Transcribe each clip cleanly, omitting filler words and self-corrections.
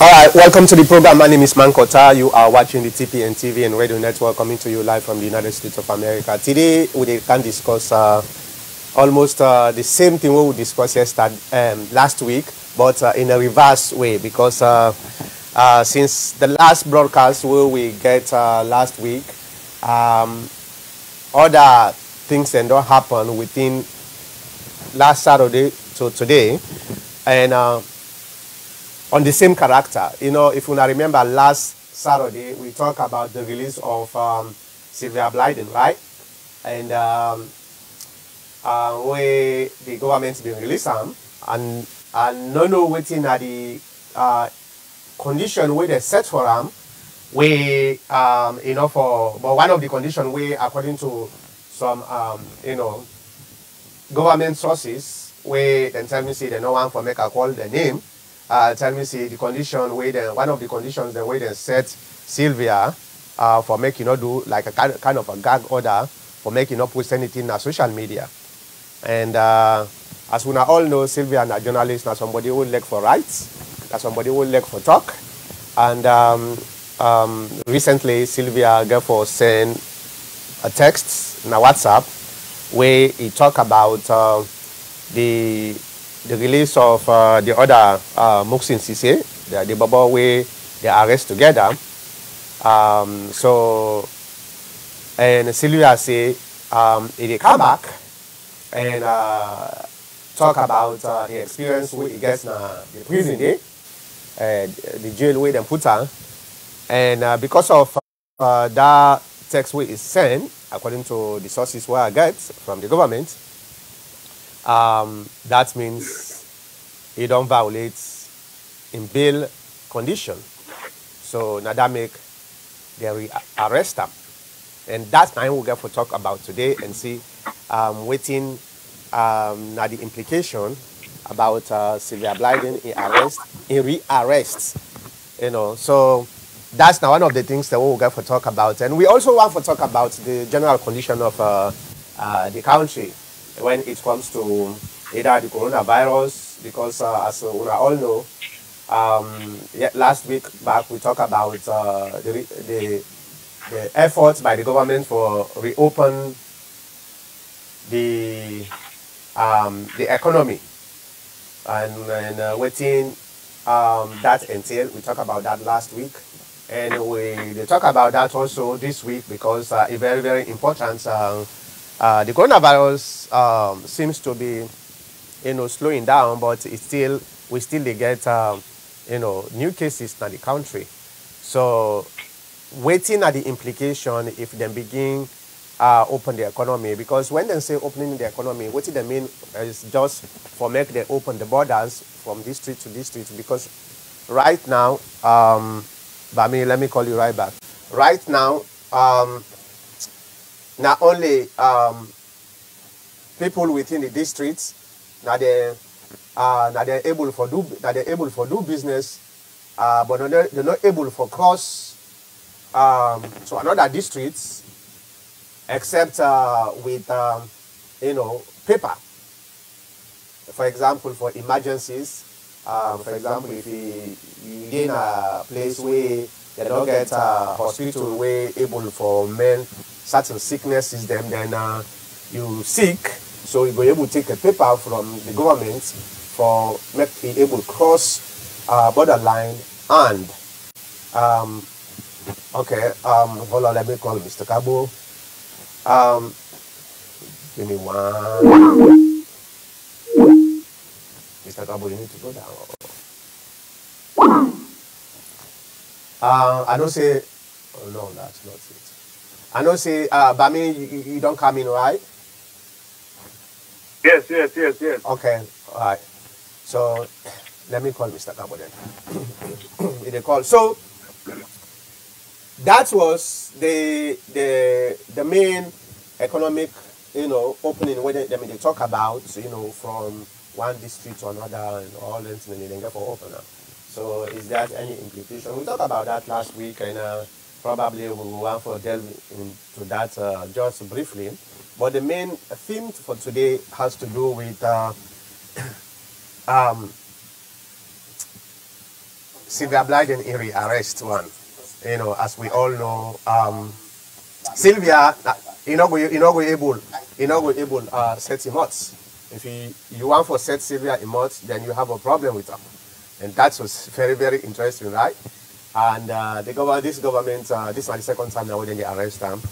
All right, welcome to the program. My name is Mankota. You are watching the TPN TV and Radio Network coming to you live from the United States of America. Today, we can discuss almost the same thing we discussed last week, but in a reverse way, because since the last broadcast we get last week, other things that don't happen within last Saturday to today, and on the same character. You know, if you remember last Saturday, we talked about the release of Sylvia Blyden, right? And where the government's been released and no waiting at the condition where they set for them, where but one of the conditions where according to some government sources where they tell me say they no want for make a call the name. Tell me, see the condition where one of the conditions the way they set Sylvia for making not do like a kind of a gag order for making not post anything on social media. And as we all know, Sylvia is a journalist, now somebody who look for rights, now somebody who look for talk. And recently, Sylvia therefore sent a text in a WhatsApp where he talk about the release of the other Moksin Sise, the Baba where they arrest together. And Sylvia say he come back and talk about the experience where he gets the prison day, the jail where they put her. And because of that text where is sent, according to the sources where I get from the government, that means he don't violate in bail condition. So now that make they arrest him. And that's now we'll get to talk about today and see waiting now the implication about Sylvia Blyden in rearrest. You know, so that's now one of the things that we'll get to talk about. And we also want to talk about the general condition of the country when it comes to either the coronavirus, because as we all know, last week back we talked about the efforts by the government for reopen the economy and waiting that entail. We talked about that last week, and they talk about that also this week because it's very, very important. The coronavirus seems to be, slowing down, but we still get, new cases in the country. So, waiting at the implication if they begin open the economy, because when they say opening the economy, what they mean is just for make them open the borders from district to district, because right now, let me call you right back. Right now, not only people within the districts that they're able for do business, but they're not able for cross to another districts except with paper. For example, for emergencies. For example, if you in a place where they don't get a hospital where able for men certain sicknesses, then you sick, so you be able to take a paper from the government for make be able to cross borderline and hold on, let me call Mr. Cabo. Give me one. Mr. Cabo, you need to go down. I don't say, oh no, that's not it. I don't say, Bami, you don't come in, right? Yes. Okay, all right. So, let me call Mr. Cabo then. They call. So, that was the main economic, opening where they talk about, from one district to another and all that, and they get for opener. So is that any implication? We talked about that last week, and probably we will want to delve into that just briefly. But the main theme for today has to do with Sylvia Blyden in rearrest one. You know, as we all know, Sylvia, you know, set him out. If you want for set Sylvia in months, then you have a problem with her. And that was very, very interesting, right? And this government, this is the second time now when they arrest them.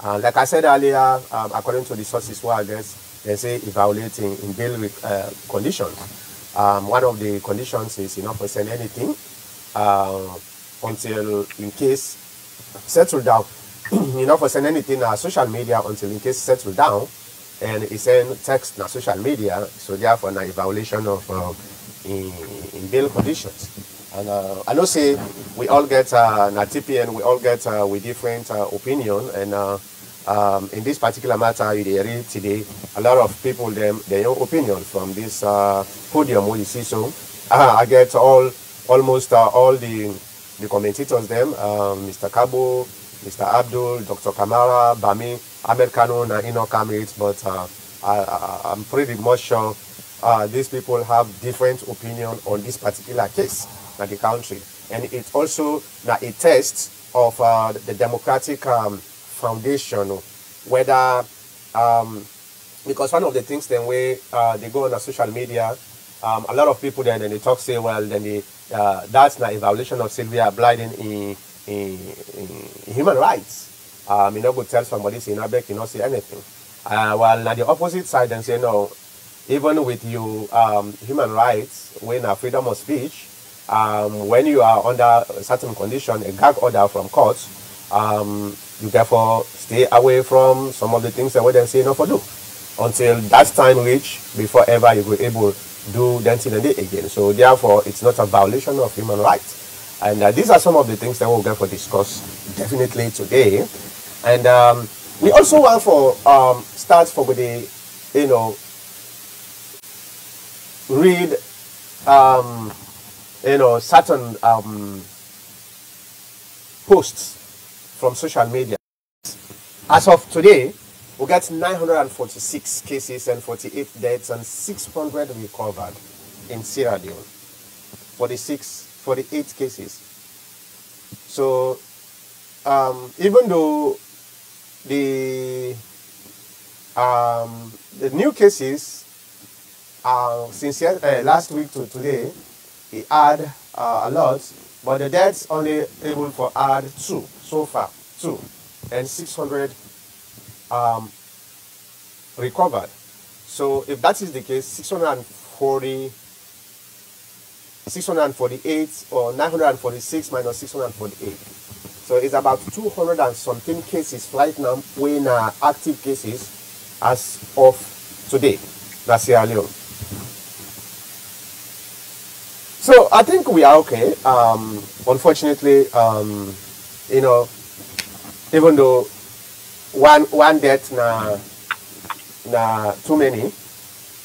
Like I said earlier, according to the sources where I guess, they say violating in bail conditions. One of the conditions is not present anything until in case settle down. Not present anything on social media until in case settle down. And it's send text on social media, so therefore a violation of in bail conditions. And I know say we all get na TPN, we all get with different opinion, and in this particular matter you read today, a lot of people their own opinion from this podium where you see. So I get almost all the commentators them, Mr. Kabo, Mr. Abdul, Dr. Kamara, Bami, Ahmed Kano, and Enoch Kamrit, but I'm pretty much sure these people have different opinion on this particular case in the country. And it's also a test of the democratic foundation, whether, because one of the things then where they go on the social media, a lot of people then they talk, say, well, then that's not a violation of Sylvia Blyden in human rights. You know, go tell somebody, say, no, you not say anything. While now the opposite side then say, no, even with you human rights, when freedom of speech, when you are under a certain condition, a gag order from court, you therefore stay away from some of the things that we then say no for do until that time reach before ever you will able to do that in a day again. So therefore, it's not a violation of human rights. And these are some of the things that we'll get for discuss definitely today. And we also want for start for the read certain posts from social media. As of today, we got 946 cases and 48 deaths and 600 recovered in Sierra Leone. 48 cases. So even though the new cases since last week to today, it add a lot, but the deaths only able for add 2 so far, 2, and 600 recovered. So if that is the case, 648 or 946 minus 648. So it's about 200 and something cases right now, when active cases as of today, that's Sierra Leone. So I think we are okay. Unfortunately, even though one death na too many,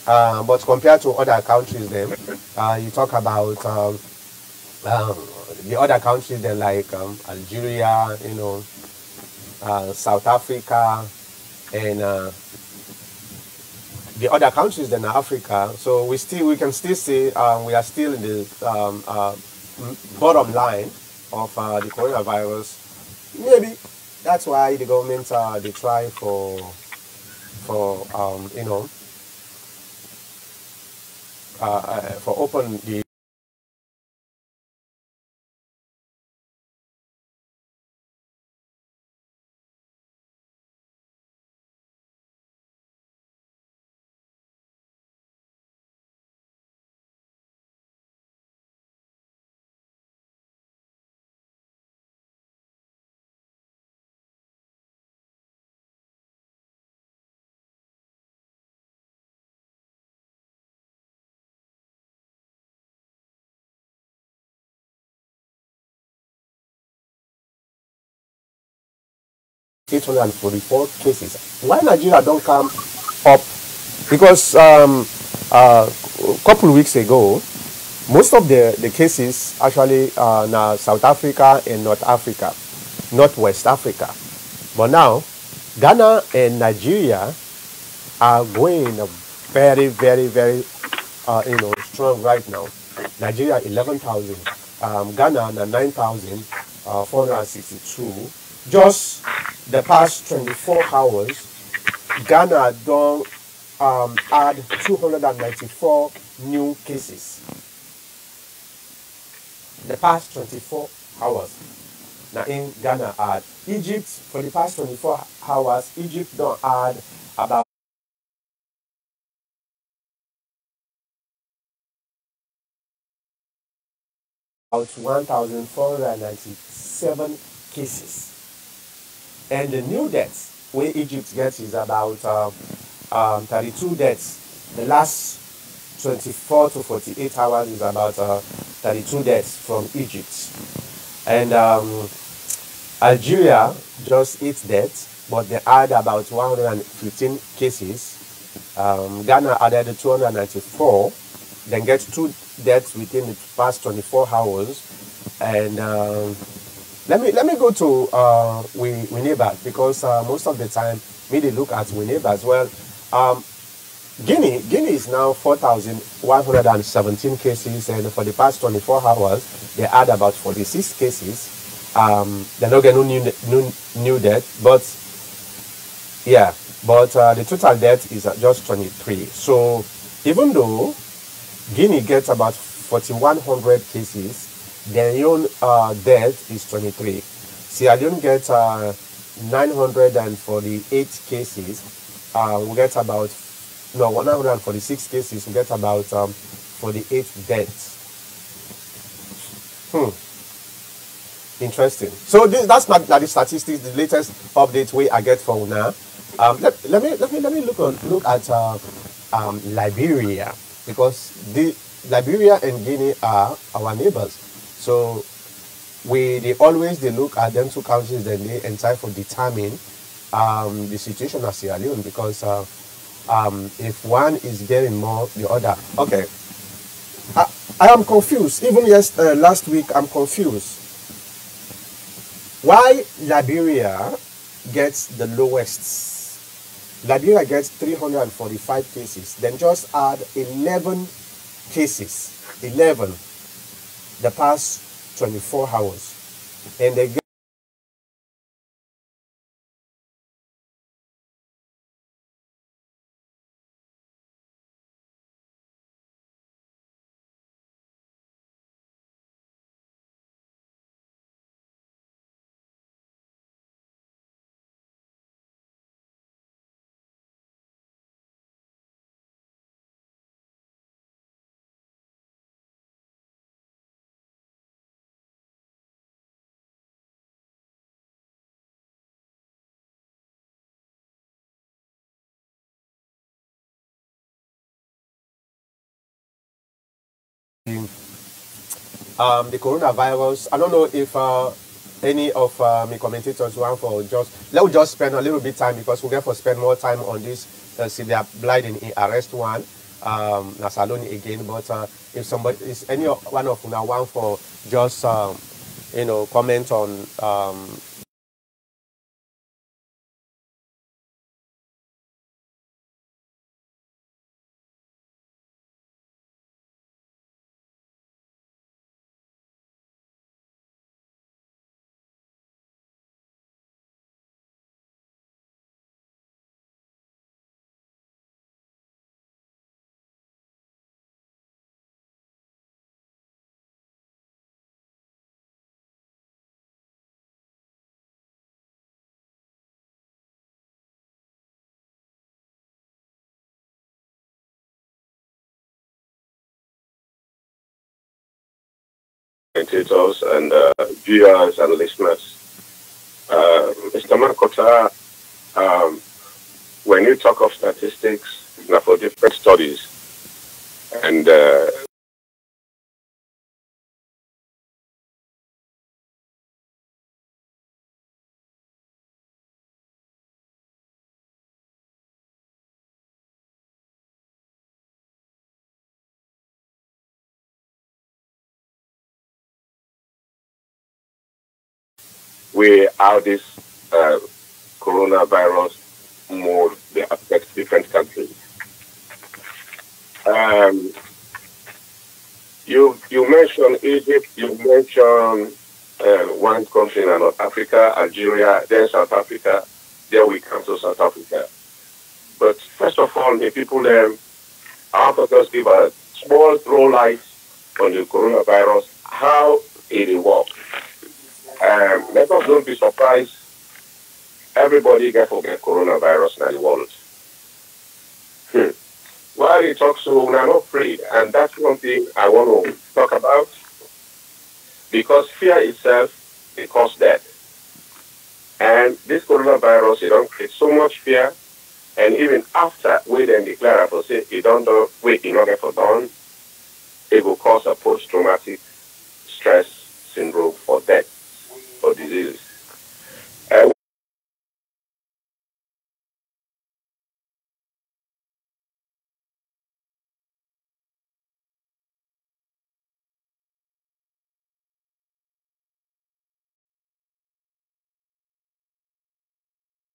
but compared to other countries, then you talk about the other countries, then like Algeria, South Africa, and the other countries than Africa. So we can still say we are still in the bottom line of the coronavirus. Maybe that's why the government they try for open the $844 cases. Why Nigeria don't come up? Because a couple of weeks ago, most of the cases actually now South Africa and North Africa, Northwest Africa. But now, Ghana and Nigeria are going very, very, very strong right now. Nigeria 11,000 Ghana na 9,462. Just the past 24 hours, Ghana don't add 294 new cases. The past 24 hours. Now in Ghana add. Egypt, for the past 24 hours, Egypt don't add about 1,497 cases. And the new deaths where Egypt gets is about 32 deaths. The last 24 to 48 hours is about 32 deaths from Egypt. And Algeria just 8 deaths, but they add about 115 cases. Ghana added 294, then get 2 deaths within the past 24 hours. And let me go to we neighbors, because most of the time we look at we neighbors. Well, Guinea is now 4,117 cases, and for the past 24 hours they add about 46 cases. They're not getting new death, but yeah, but the total death is just 23. So even though Guinea gets about 4,100 cases, their own death is 23. Sierra Leone gets 948 cases. We get about 146 cases. We get about 48 deaths. Interesting. So that's not the statistics, the latest update I get from now. Let me look at Liberia, because Liberia and Guinea are our neighbors. So they always look at them two countries, then they entitle for determine the situation of Sierra Leone, because if one is getting more, the other. Okay. I am confused. Even last week, I'm confused. Why Liberia gets the lowest? Liberia gets 345 cases. Then just add 11 cases. 11 the past 24 hours. And they get the coronavirus. I don't know if any of my commentators want for let's just spend a little bit time, because we're going to spend more time on this Sylvia Blyden in arrest one, Saloni again. But if somebody is any one of you want for just comment on commentators and viewers and listeners. Mr. Makota, when you talk of statistics, for different studies, and how this coronavirus mode they affect different countries. You mentioned Egypt, you mentioned one country in North Africa, Algeria, then South Africa. Then we come to South Africa. But first of all, the people I want to just give a small throw light on the coronavirus, how it works. Let us don't be surprised. Everybody get forget coronavirus in the world. While you talk so, we're not afraid. And that's one thing I want to talk about. Because fear itself, it causes death. And this coronavirus, it don't create so much fear. And even after we then declare for say it don't do wait, it not get for done, it will cause a post-traumatic stress syndrome or death or diseases.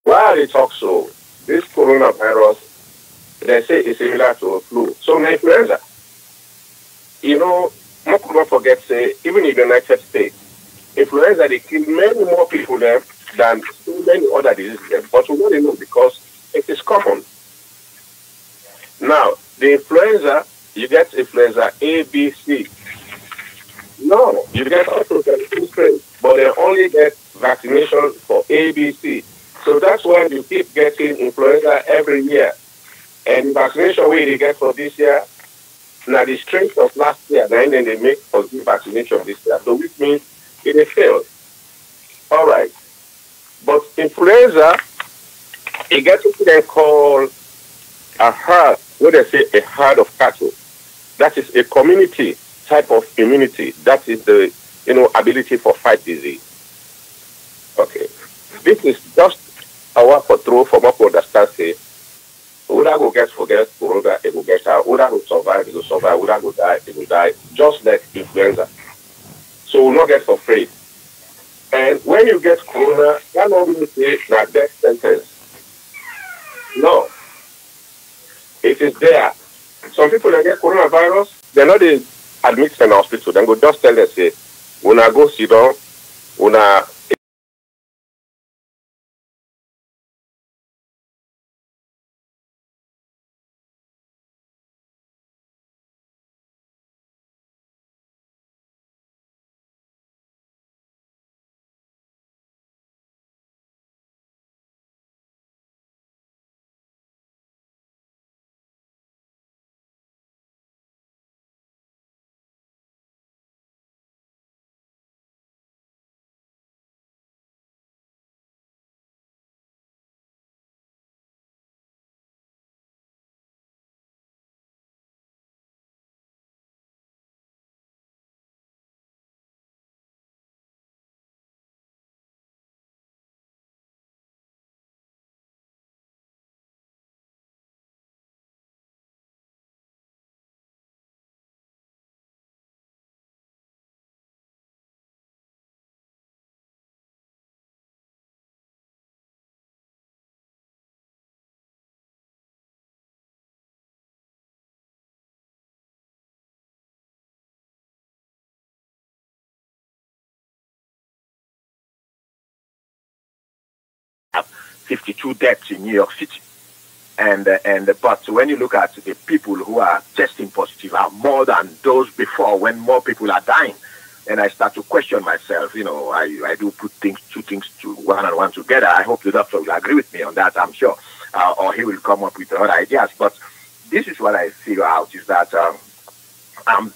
While they talk so, this coronavirus, they say it's similar to a flu. So my influenza, you know, not could not forget, say, even in the United States, influenza, they kill many more people there than so many other diseases there. But we don't know because it is common. Now, the influenza, you get influenza A, B, C. No, you get also strains, but they only get vaccination for A, B, C. So that's why you keep getting influenza every year. And the vaccination way they get for this year, now the strength of last year, then they make for the vaccination this year. So which means it failed. All right. But influenza, it gets what they call a herd, what they say a herd of cattle. That is a community type of immunity. That is the ability for fight disease. Okay. This is just our control for more to understand say Uda go get forget corona, it will get out. Uda go survive, it will survive. Uda go die, it will die. Just like influenza. So we'll not get afraid. And when you get corona, that not mean say that death sentence. No. It is there. Some people that get coronavirus, they're not admitted in the hospital. Then go just tell them say, when I go sit down, when I 52 deaths in New York City. But when you look at the people who are testing positive are more than those before when more people are dying. And I start to question myself, I do put two things to one and one together. I hope the doctor will agree with me on that, I'm sure. Or he will come up with other ideas. But this is what I figure out is that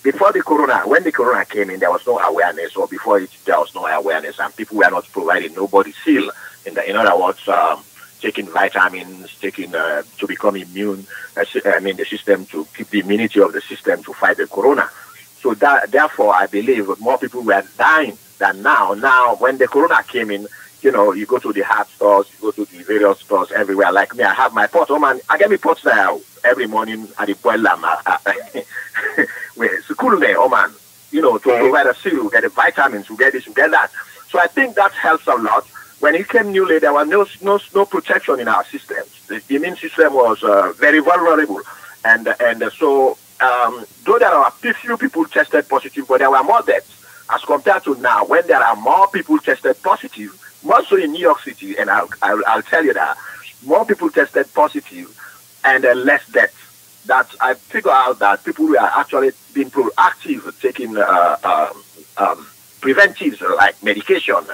before the corona, when the corona came in, there was no awareness, or before it, there was no awareness, and people were not providing nobody seal. In other words, taking vitamins, taking to become immune. The system to keep the immunity of the system to fight the corona. So therefore, I believe more people were dying than now. Now, when the corona came in, you go to the hard stores, you go to the various stores everywhere. Like me, I have my pot. Oh man, I get me pots now every morning at the boil lamb. It's cool there, oh man. To provide a seal, get the vitamins, to get this, to get that. So I think that helps a lot. When it came newly, there was no protection in our systems. The immune system was very vulnerable, and so though there are few people tested positive, but there were more deaths as compared to now when there are more people tested positive, more so in New York City, and I'll tell you that more people tested positive and less deaths. That I figure out that people were actually being proactive, taking preventives like medication,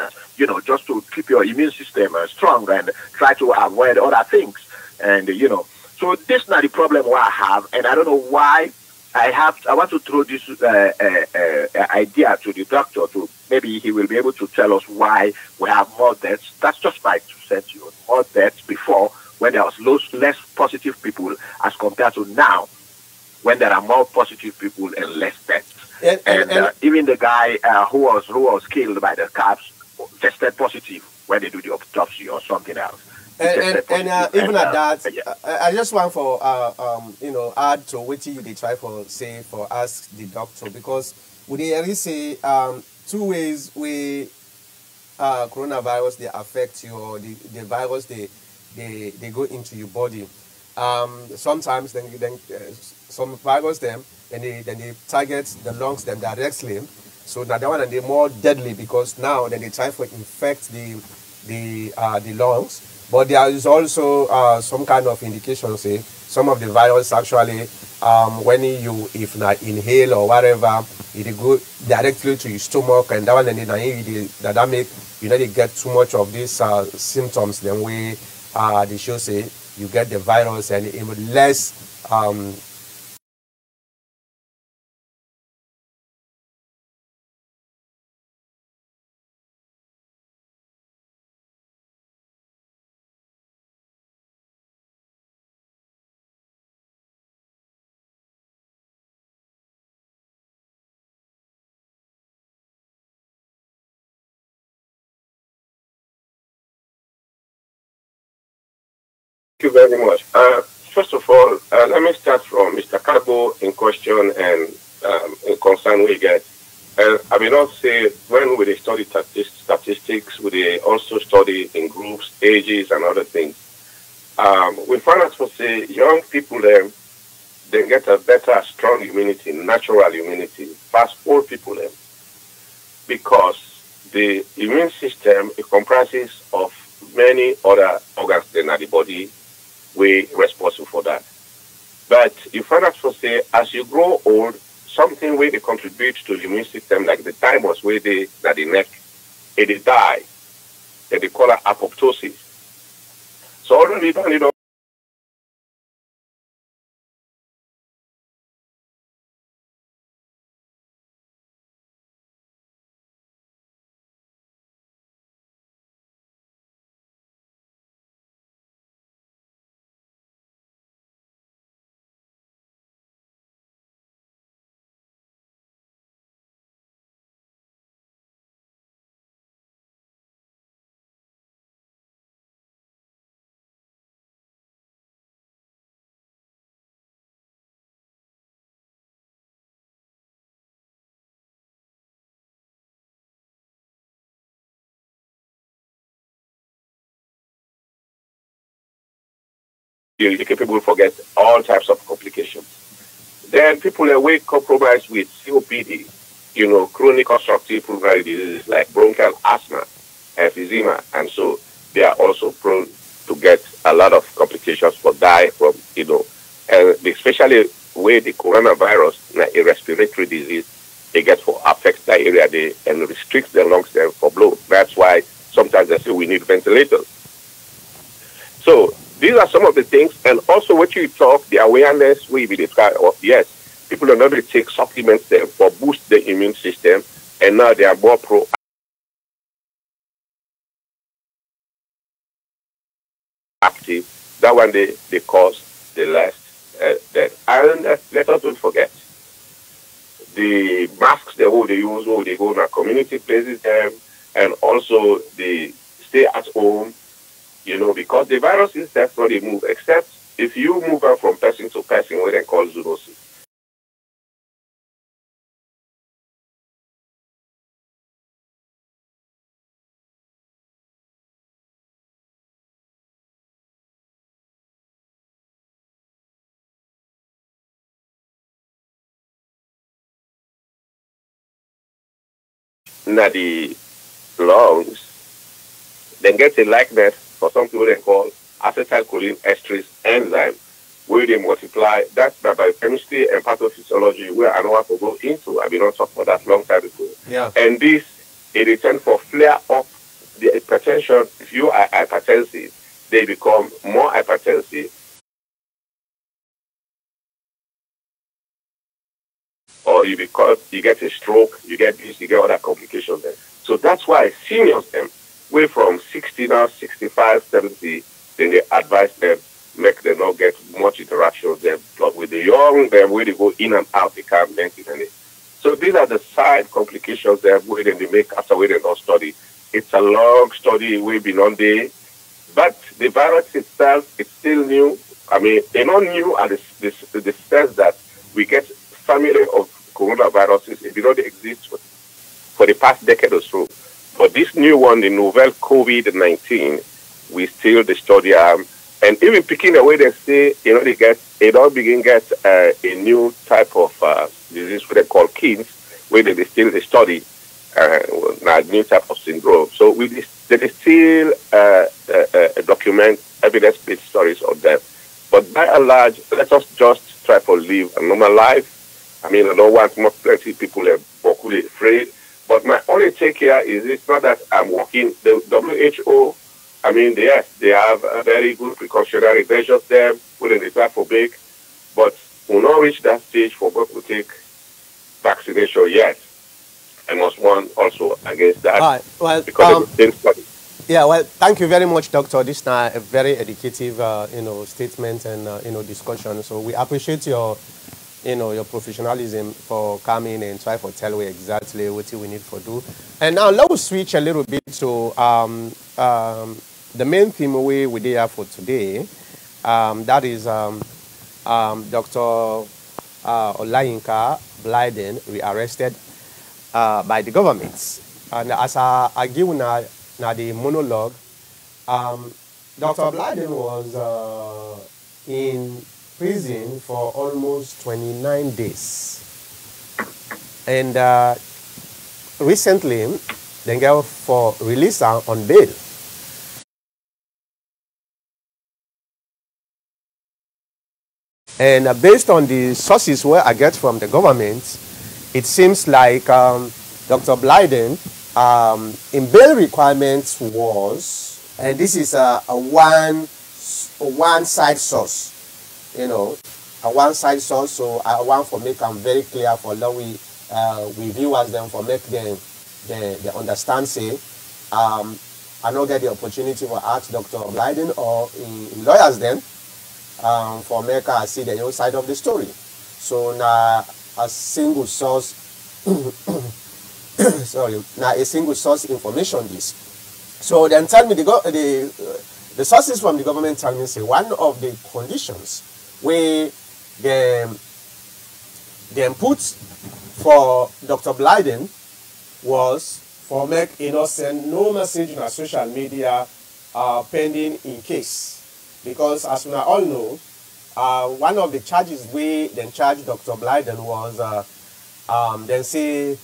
just to keep your immune system strong and try to avoid other things. And, so this is not the problem what I have, and I don't know why I want to throw this idea to the doctor to maybe he will be able to tell us why we have more deaths. That's just my 2 cents. More deaths before when there was less positive people as compared to now when there are more positive people and less deaths. And even the guy who was killed by the cops tested positive when they do the autopsy or something else. Even at that, I just want for add to what you they try for say for ask the doctor, because would they really say 2 ways we coronavirus they affect you, or the virus they go into your body. Sometimes then some virus then they target the lungs them directly. So now that one and they're more deadly, because now then they try to infect the lungs. But there is also some kind of indication, say some of the virus actually when you if not inhale or whatever, it go directly to your stomach, and that one and then that make they get too much of these symptoms. Then we they show say you get the virus and even less Thank you very much. First of all, let me start from Mr. Carbo in question and in concern we get. I will not say when we study statistics, we also study in groups, ages, and other things. We find out to say young people they get a better, strong immunity, natural immunity, past old people because the immune system it comprises of many other organs in the body. We responsible for that. But you find out to say as you grow old, something where they contribute to the immune system, like the thymus where they that the neck, it die, and they call it apoptosis. So although we don't need you're capable forget all types of complications. Then people are way compromised with COPD, chronic obstructive pulmonary diseases like bronchial asthma, emphysema, and so they are also prone to get a lot of complications for die from, and especially where the coronavirus, a respiratory disease, they get for affect that area they, and restricts the lungs there for blow. That's why sometimes they say we need ventilators. So these are some of the things, and also what you talk, the awareness we describe. Yes, people are not going to take supplements there for boost the immune system, and now they are more proactive. That one they cause the less death. And let us don't forget the masks they use, they go to community places, and also they stay at home. Because the virus is definitely move, except if you move from person to person, what they call zoonosis. na the lungs, then get a likeness for some people they call acetylcholine esterase enzyme, where they multiply. That's the biochemistry and pathophysiology where I know what to go into. I've been on talk about that long time ago. Yeah. And this, it is tend for flare up the hypertension. If you are hypertensive, they become more hypertensive. Or you get a stroke, you get this, you get other complications there. So that's why seniors them, way from 60 now, 65, 70, then they advise them, make them not get much interaction with them. But with the young, them where they go in and out, they can't maintain it. So these are the side complications that where they make after we don't study. It's a long study, we've been on there. But the virus itself, it's still new. I mean, they're not new at the sense that we get family of coronaviruses. It did not exist for the past decade or so. But this new one, the novel COVID-19, we still the study and even picking away, they say, they don't begin get a new type of disease, what they call kids, where they still the study a new type of syndrome. So they still document evidence-based stories of them. But by and large, let us just try to live a normal life. I mean, I don't want plenty of people are afraid. But my only take here is it's not that I'm working. The WHO, I mean, yes, they have a very good precautionary measures there, putting the type of big, but we'll not reach that stage for people to take vaccination yet. I must warn also against that. All right. Well, because of the same study. Yeah, well, thank you very much, Doctor. This is now a very educative, statement and, discussion. So we appreciate your professionalism for coming and try to tell me exactly what we need to do. And now let's switch a little bit to the main theme we did have for today. That is Dr. Sylvia Blyden rearrested by the government. And as I give now the monologue, Dr. Blyden was in prison for almost 29 days. And recently, they go for release on bail. And based on the sources where I get from the government, it seems like Dr. Blyden, in bail requirements was, and this is a one-side source, a one-side source. So I want to make them very clear for law we viewers them for make them they understand. Say, I don't get the opportunity to ask Dr. Blyden or in lawyers then for make I see the other side of the story. So now a single source, sorry, now a single source information this. So then tell me the sources from the government tell me say one of the conditions where they put for Dr. Blyden was for make innocent no message in social media pending in case. Because as we all know, one of the charges we then charged Dr. Blyden was then say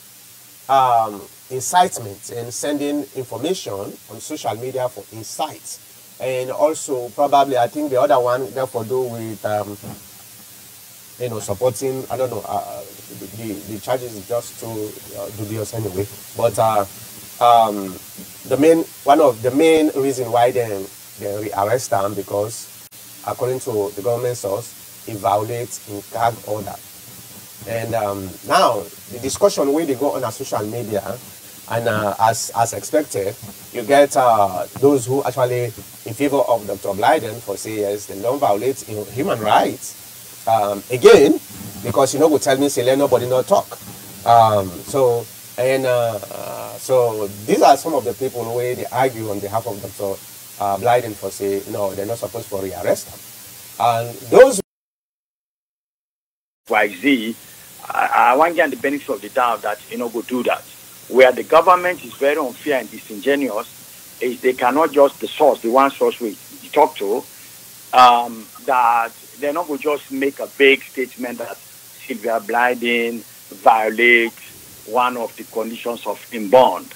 incitement and sending information on social media for insight. And also probably I think the other one therefore do with supporting, I don't know, the charges is just too dubious anyway. But one of the main reason why they arrest them because according to the government source, it violates in gag order. And now the discussion where they go on a social media, and as expected, you get those who actually in favor of Dr. Blyden for say yes, they don't violate human rights. Again, because go tell me say let nobody not talk. So these are some of the people where they argue on behalf of Dr. Blyden for say no, they're not supposed to rearrest them. And those YZ, I want to get the benefit of the doubt that go do that. Where the government is very unfair and disingenuous is they cannot just the one source we talk to, that they're not going to just make a vague statement that Sylvia Blyden violates one of the conditions of in bond.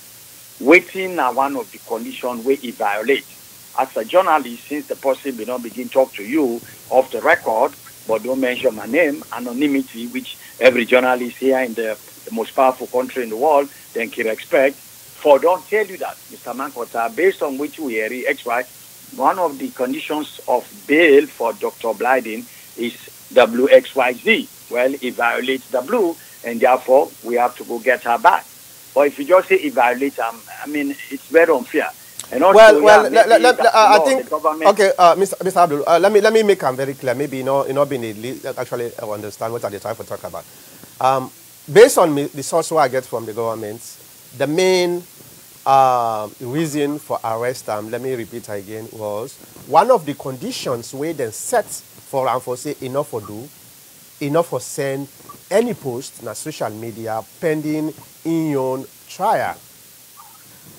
Waiting are one of the conditions where it violates. As a journalist, since the person will not begin talk to you off the record, but don't mention my name, anonymity, which every journalist here in the most powerful country in the world, then can expect. For don't tell you that, Mr. Mankota, based on which we are XY, one of the conditions of bail for Dr. Blyden is WXYZ. Well, it violates W, and therefore we have to go get her back. But if you just say it violates, I mean, it's very unfair. And also, I think okay, Mr. Abdul, let me make them very clear. Maybe not being actually understand what are trying to talk about. Based on the source I get from the government, the main reason for arrest, let me repeat again, was one of the conditions where they set for and for say enough for do, enough for send any post na social media pending in your trial.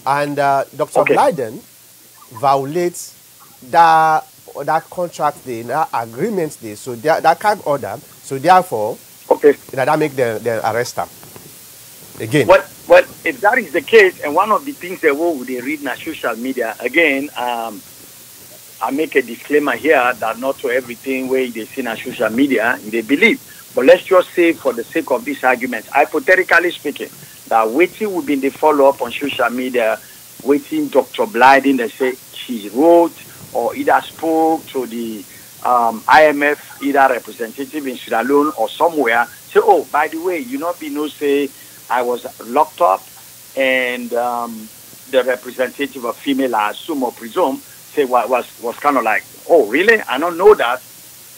And Dr. Blyden violates that contract day, that agreement day, so that can't order. So therefore, that make the arrest them again. Well, if that is the case, and one of the things they read on social media, again, I make a disclaimer here that not to everything where they see on social media they believe. But let's just say, for the sake of this argument, hypothetically speaking, that waiting will be the follow-up on social media, waiting Dr. Blyden, they say she wrote or either spoke to the IMF, either representative in Sierra Leone or somewhere, say, oh, by the way, you not be no say I was locked up, and the representative of female, I assume or presume, say was kind of like, oh, really? I don't know that.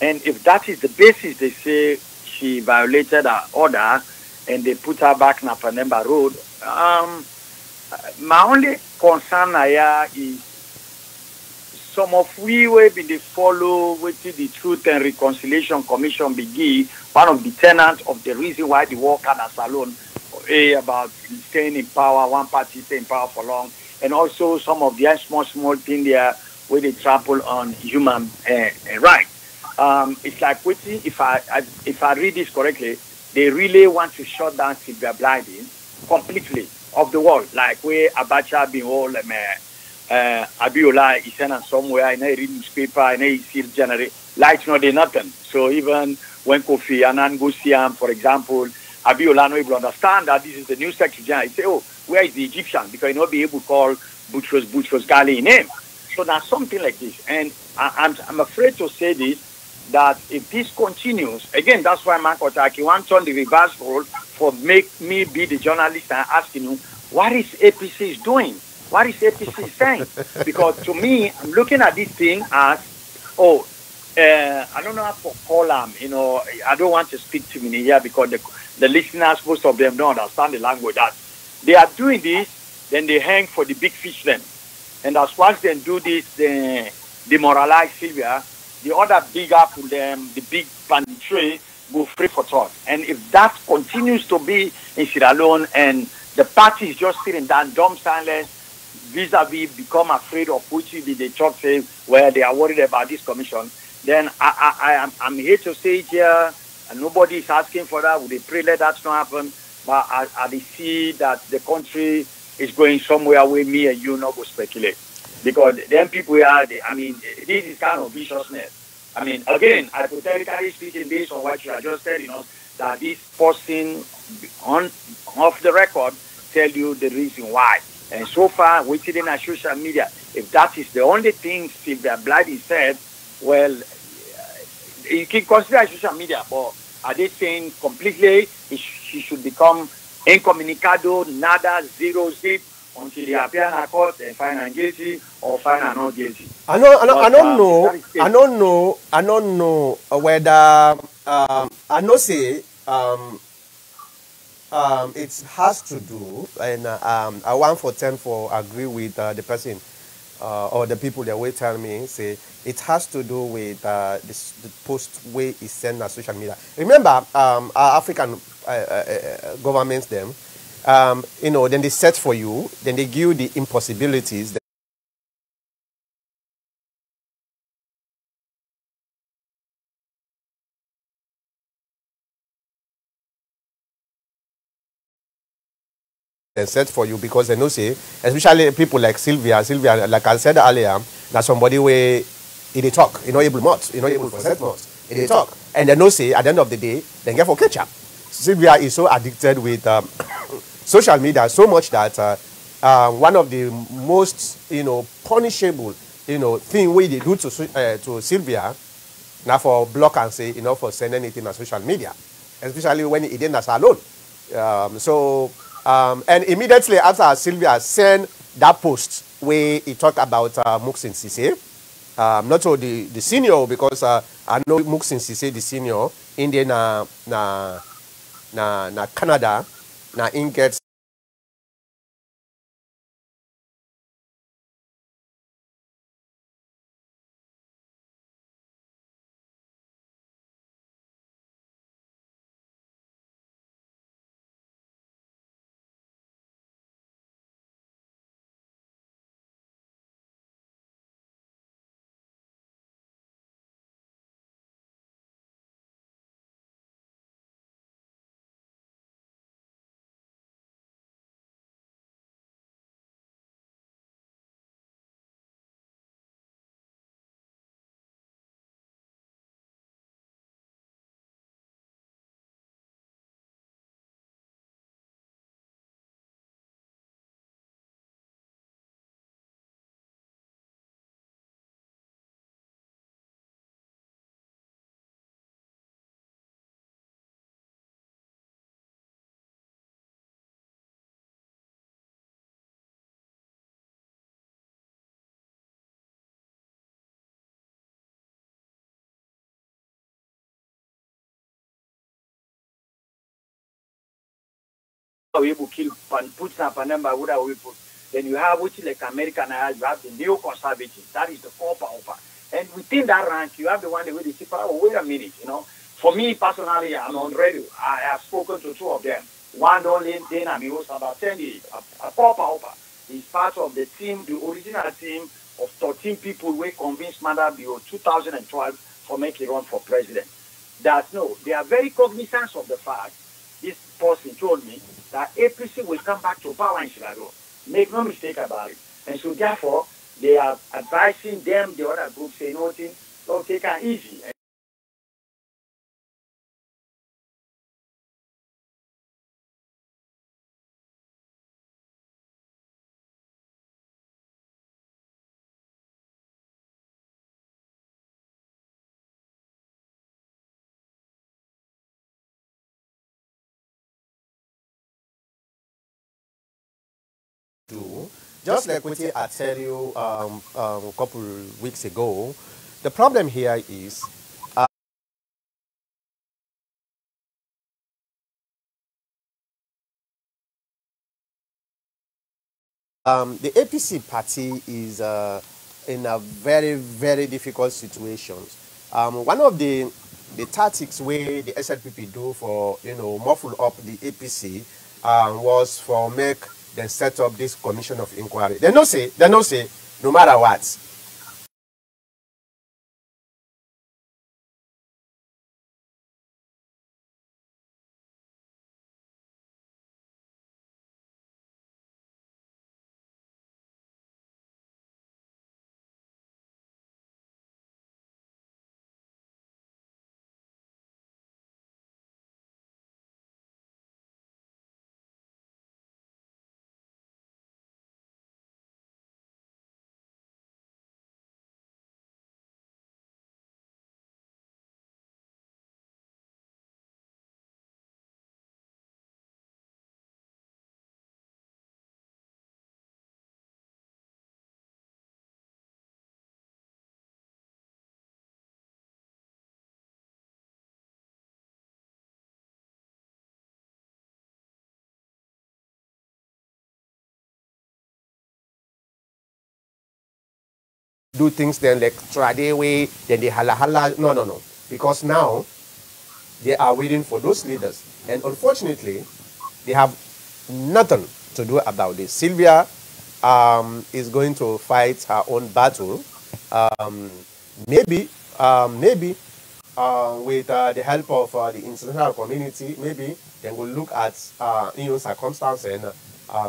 And if that is the basis, they say she violated her order, and they put her back in Apanemba Road. My only concern here is some of we will be the follow with the Truth and Reconciliation Commission begin, one of the tenants of the reason why the war can alone about staying in power, one party stay in power for long, and also some of the small thing there where they trample on human rights. It's like waiting, if I read this correctly, they really want to shut down Sylvia Blyden completely of the world, like where Abacha been all Abiola is sent somewhere, and I read newspaper, and I see generate light, no, they nothing. So even when Kofi Annan goes see him, for example, Abiola no able to understand that this is the new secretary general. He say, oh, where is the Egyptian? Because he not be able to call Boutros Ghali in name. So that's something like this. And I'm afraid to say this, that if this continues, again, that's why Mankotaki wants on the reverse role for make me be the journalist and asking you, what is APC is doing? What is APC saying? Because to me, I'm looking at this thing as, oh, I don't know how to call them, I don't want to speak to me here because the listeners, most of them don't understand the language. That they are doing this, then they hang for the big fish then. And as once they do this, they demoralize Sylvia, the other big apple, the big banditry, go free for thought. And if that continues to be in Sierra Leone and the party is just sitting down, dumb silence, vis-a-vis become afraid of which the church say, where they are worried about this commission, then I'm here to say here, and nobody is asking for that. Would they pray let that not happen? But I see that the country is going somewhere where me and you not go speculate. Because then people are, this is kind of viciousness. Again, hypothetically speaking, based on what you have just said, that this person off the record tell you the reason why. And so far, we see in our social media, if that is the only thing Sylvia Blyden said, well, you can consider social media, but are they saying completely she should become incommunicado, nada, zero, zip, until they appear in a court and find her guilty or find her not guilty? I don't know whether I know say it has to do, and I 1 for 10 for agree with the person or the people that will tell me, say it has to do with the post way is sent on social media. Remember, our African governments, them, then they set for you, then they give you the impossibilities. set for you because they know say, especially people like Sylvia, like I said earlier, that somebody where they talk, able much, able for set much, they talk, and they know say at the end of the day, they get for catch up. Sylvia is so addicted with social media so much that one of the most punishable thing we they do to Sylvia now for block and say for send anything on social media, especially when it didn't as alone. And immediately after Sylvia sent that post where he talked about Muksin Sise, not only the senior, because I know Muksin Sise the senior Indian na Canada na in gets we will kill and put some number what we put. Then you have which like American, you have the neo conservatives. That is the core power. And within that rank, you have the one that will say, oh, wait a minute, For me personally, I'm on radio. I have spoken to two of them. One only then I mean, was about 10 years. A core power is part of the team, the original team of 13 people who convinced Manda Bio 2012 for making run for president. That no, they are very cognizant of the fact. This person told me that APC will come back to power in Sierra Leone. Make no mistake about it. And so therefore, they are advising them, the other group, say nothing, don't take it easy. Just like what I tell you a couple weeks ago, the problem here is the APC party is in a very, very difficult situation. One of the tactics where the SLPP do for muffle up the APC was for make them set up this commission of inquiry. They no say, no matter what. Do things then like trade way, then they hala. No. Because now they are waiting for those leaders. And unfortunately, they have nothing to do about this. Sylvia is going to fight her own battle. Maybe with the help of the international community, maybe they will look at circumstances and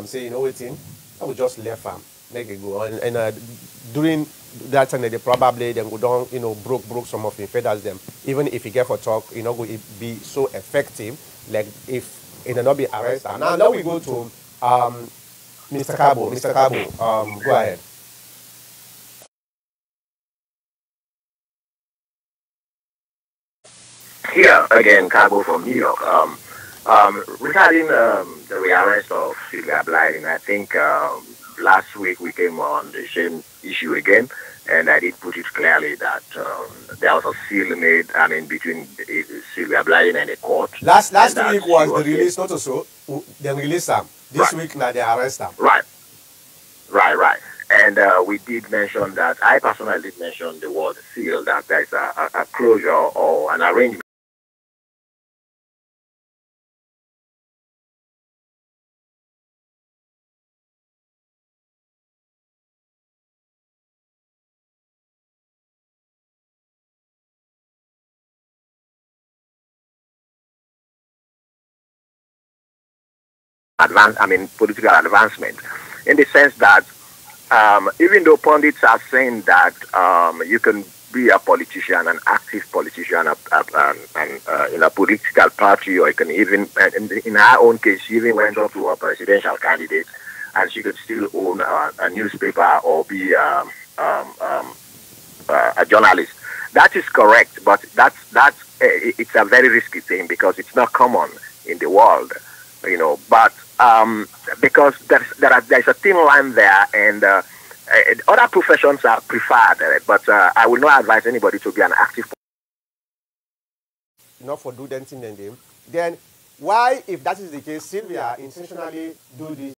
say, you know what, I would just left farm, make it go. And during that time, they probably then go down, broke some of the feathers them. Even if you get for talk, go it be so effective, like if it will not be arrested. Now we go to Mr. Cabo. Mr. Cabo, go ahead. Here again, Cabo from New York. Regarding the rearrest of Sylvia Blyden, I think last week we came on the same issue again, and I did put it clearly that there was a seal made, between Sylvia Blyden and the court. Last week was the release, not so. They release them. This week now they arrest them. Right. And we did mention that, I personally did mention the word seal, that there is a closure or an arrangement political advancement, in the sense that even though pundits are saying that you can be a politician, an active politician, in a political party, or you can even, in our own case, she even went up to a presidential candidate, and she could still own a newspaper or be a journalist. That is correct, but it's a very risky thing because it's not common in the world. But because there's a thin line there, and other professions are preferred, but I will not advise anybody to be an active. Not for do anything in them. Then why, if that is the case, Sylvia intentionally do this?